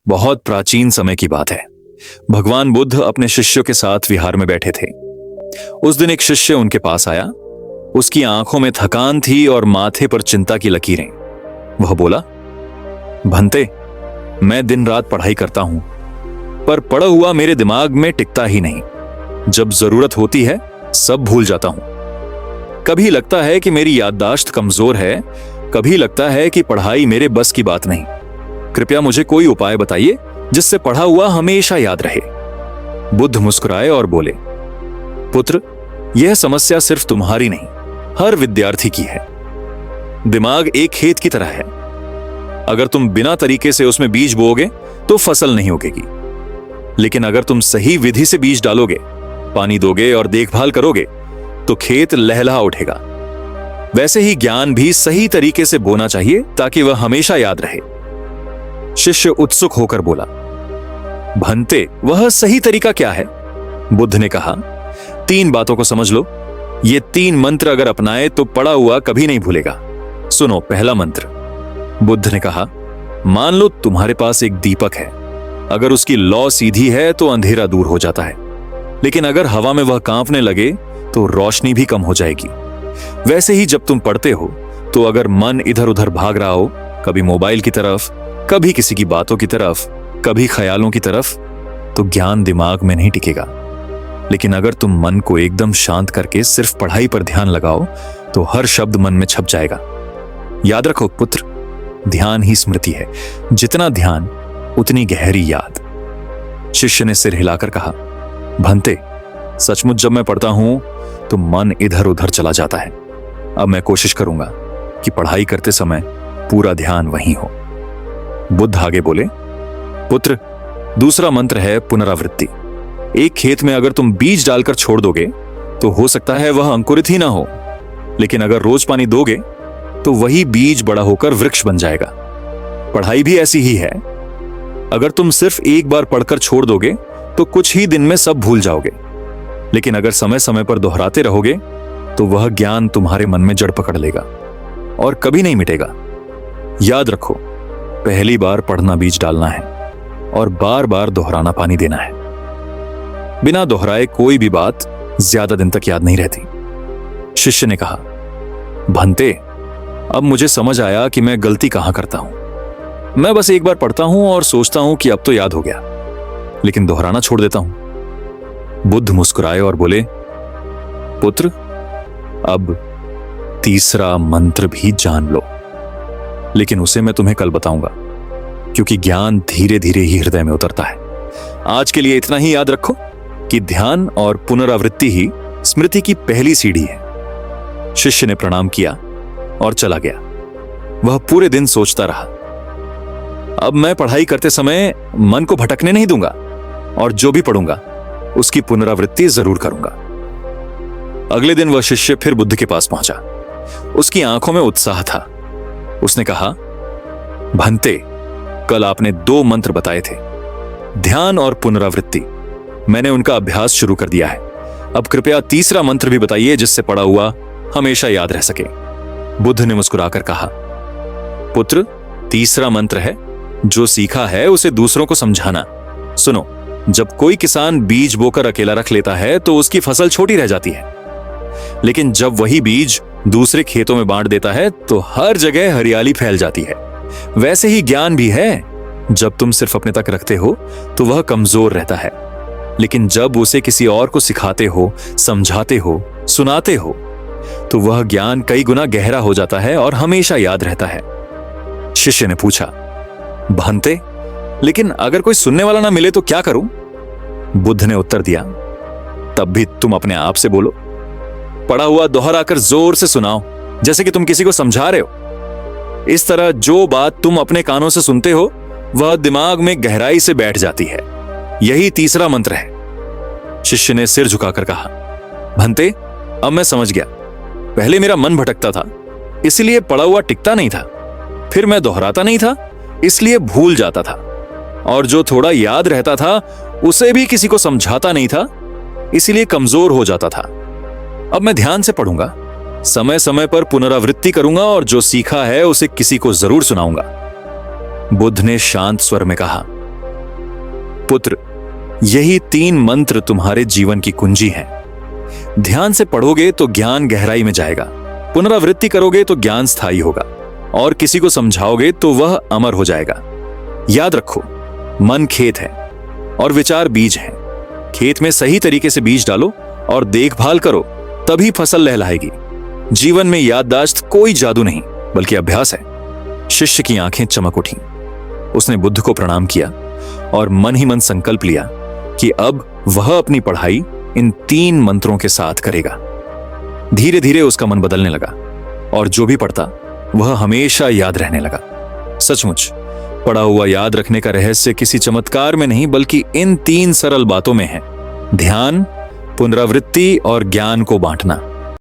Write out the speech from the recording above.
बहुत प्राचीन समय की बात है। भगवान बुद्ध अपने शिष्यों के साथ विहार में बैठे थे। उस दिन एक शिष्य उनके पास आया। उसकी आंखों में थकान थी और माथे पर चिंता की लकीरें। वह बोला, भंते, मैं दिन रात पढ़ाई करता हूं, पर पढ़ा हुआ मेरे दिमाग में टिकता ही नहीं। जब जरूरत होती है सब भूल जाता हूं। कभी लगता है कि मेरी याददाश्त कमजोर है, कभी लगता है कि पढ़ाई मेरे बस की बात नहीं। कृपया मुझे कोई उपाय बताइए जिससे पढ़ा हुआ हमेशा याद रहे। बुद्ध मुस्कुराए और बोले, पुत्र, यह समस्या सिर्फ तुम्हारी नहीं, हर विद्यार्थी की है। दिमाग एक खेत की तरह है। अगर तुम बिना तरीके से उसमें बीज बोओगे तो फसल नहीं उगेगी, लेकिन अगर तुम सही विधि से बीज डालोगे, पानी दोगे और देखभाल करोगे तो खेत लहलहा उठेगा। वैसे ही ज्ञान भी सही तरीके से बोना चाहिए ताकि वह हमेशा याद रहे। शिष्य उत्सुक होकर बोला, भंते, वह सही तरीका क्या है? बुद्ध ने कहा, 3 बातों को समझ लो। ये 3 मंत्र अगर अपनाए तो पढ़ा हुआ कभी नहीं भूलेगा। सुनो, पहला मंत्र। बुद्ध ने कहा, मान लो तुम्हारे पास एक दीपक है। अगर उसकी लौ सीधी है तो अंधेरा दूर हो जाता है, लेकिन अगर हवा में वह कांपने लगे तो रोशनी भी कम हो जाएगी। वैसे ही जब तुम पढ़ते हो तो अगर मन इधर उधर भाग रहा हो, कभी मोबाइल की तरफ, कभी किसी की बातों की तरफ, कभी ख्यालों की तरफ, तो ज्ञान दिमाग में नहीं टिकेगा। लेकिन अगर तुम मन को एकदम शांत करके सिर्फ पढ़ाई पर ध्यान लगाओ तो हर शब्द मन में छप जाएगा। याद रखो पुत्र, ध्यान ही स्मृति है। जितना ध्यान उतनी गहरी याद। शिष्य ने सिर हिलाकर कहा, भंते, सचमुच जब मैं पढ़ता हूं तो मन इधर उधर चला जाता है। अब मैं कोशिश करूंगा कि पढ़ाई करते समय पूरा ध्यान वहीं हो। बुद्ध आगे बोले, पुत्र, दूसरा मंत्र है पुनरावृत्ति। एक खेत में अगर तुम बीज डालकर छोड़ दोगे तो हो सकता है वह अंकुरित ही ना हो, लेकिन अगर रोज पानी दोगे तो वही बीज बड़ा होकर वृक्ष बन जाएगा। पढ़ाई भी ऐसी ही है। अगर तुम सिर्फ एक बार पढ़कर छोड़ दोगे तो कुछ ही दिन में सब भूल जाओगे, लेकिन अगर समय समय पर दोहराते रहोगे तो वह ज्ञान तुम्हारे मन में जड़ पकड़ लेगा और कभी नहीं मिटेगा। याद रखो, पहली बार पढ़ना बीज डालना है और बार बार दोहराना पानी देना है। बिना दोहराए कोई भी बात ज्यादा दिन तक याद नहीं रहती। शिष्य ने कहा, भंते, अब मुझे समझ आया कि मैं गलती कहां करता हूं। मैं बस एक बार पढ़ता हूं और सोचता हूं कि अब तो याद हो गया, लेकिन दोहराना छोड़ देता हूं। बुद्ध मुस्कुराए और बोले, पुत्र, अब तीसरा मंत्र भी जान लो, लेकिन उसे मैं तुम्हें कल बताऊंगा, क्योंकि ज्ञान धीरे धीरे ही हृदय में उतरता है। आज के लिए इतना ही याद रखो कि ध्यान और पुनरावृत्ति ही स्मृति की पहली सीढ़ी है। शिष्य ने प्रणाम किया और चला गया। वह पूरे दिन सोचता रहा, अब मैं पढ़ाई करते समय मन को भटकने नहीं दूंगा और जो भी पढ़ूंगा उसकी पुनरावृत्ति जरूर करूंगा। अगले दिन वह शिष्य फिर बुद्ध के पास पहुंचा। उसकी आंखों में उत्साह था। उसने कहा, भंते, कल आपने 2 मंत्र बताए थे, ध्यान और पुनरावृत्ति। मैंने उनका अभ्यास शुरू कर दिया है। अब कृपया तीसरा मंत्र भी बताइए जिससे पढ़ा हुआ हमेशा याद रह सके। बुद्ध ने मुस्कुराकर कहा, पुत्र, तीसरा मंत्र है, जो सीखा है उसे दूसरों को समझाना। सुनो, जब कोई किसान बीज बोकर अकेला रख लेता है तो उसकी फसल छोटी रह जाती है, लेकिन जब वही बीज दूसरे खेतों में बांट देता है तो हर जगह हरियाली फैल जाती है। वैसे ही ज्ञान भी है। जब तुम सिर्फ अपने तक रखते हो तो वह कमजोर रहता है, लेकिन जब उसे किसी और को सिखाते हो, समझाते हो, सुनाते हो तो वह ज्ञान कई गुना गहरा हो जाता है और हमेशा याद रहता है। शिष्य ने पूछा, भंते, लेकिन अगर कोई सुनने वाला ना मिले तो क्या करूं? बुद्ध ने उत्तर दिया, तब भी तुम अपने आप से बोलो। पढ़ा हुआ दोहराकर जोर से सुनाओ, जैसे कि तुम किसी को समझा रहे हो। इस तरह जो बात तुम अपने कानों से सुनते हो वह दिमाग में गहराई से बैठ जाती है। यही तीसरा मंत्र है। शिष्य ने सिर झुकाकर कहा, भंते, अब मैं समझ गया। पहले मेरा मन भटकता था, इसलिए पढ़ा हुआ टिकता नहीं था। फिर मैं दोहराता नहीं था, इसलिए भूल जाता था। और जो थोड़ा याद रहता था उसे भी किसी को समझाता नहीं था, इसलिए कमजोर हो जाता था। अब मैं ध्यान से पढ़ूंगा, समय समय पर पुनरावृत्ति करूंगा और जो सीखा है उसे किसी को जरूर सुनाऊंगा। बुद्ध ने शांत स्वर में कहा, पुत्र, यही 3 मंत्र तुम्हारे जीवन की कुंजी हैं। ध्यान से पढ़ोगे तो ज्ञान गहराई में जाएगा, पुनरावृत्ति करोगे तो ज्ञान स्थायी होगा, और किसी को समझाओगे तो वह अमर हो जाएगा। याद रखो, मन खेत है और विचार बीज है। खेत में सही तरीके से बीज डालो और देखभाल करो, तभी फसल लहलाएगी। जीवन में याददाश्त कोई जादू नहीं, बल्कि अभ्यास है। शिष्य की आंखें चमक उठी। उसने बुद्ध को प्रणाम किया और मन ही मन संकल्प लिया कि अब वह अपनी पढ़ाई इन 3 मंत्रों के साथ करेगा। धीरे धीरे उसका मन बदलने लगा और जो भी पढ़ता वह हमेशा याद रहने लगा। सचमुच पढ़ा हुआ याद रखने का रहस्य किसी चमत्कार में नहीं, बल्कि इन 3 सरल बातों में है: ध्यान, पुनरावृत्ति और ज्ञान को बांटना।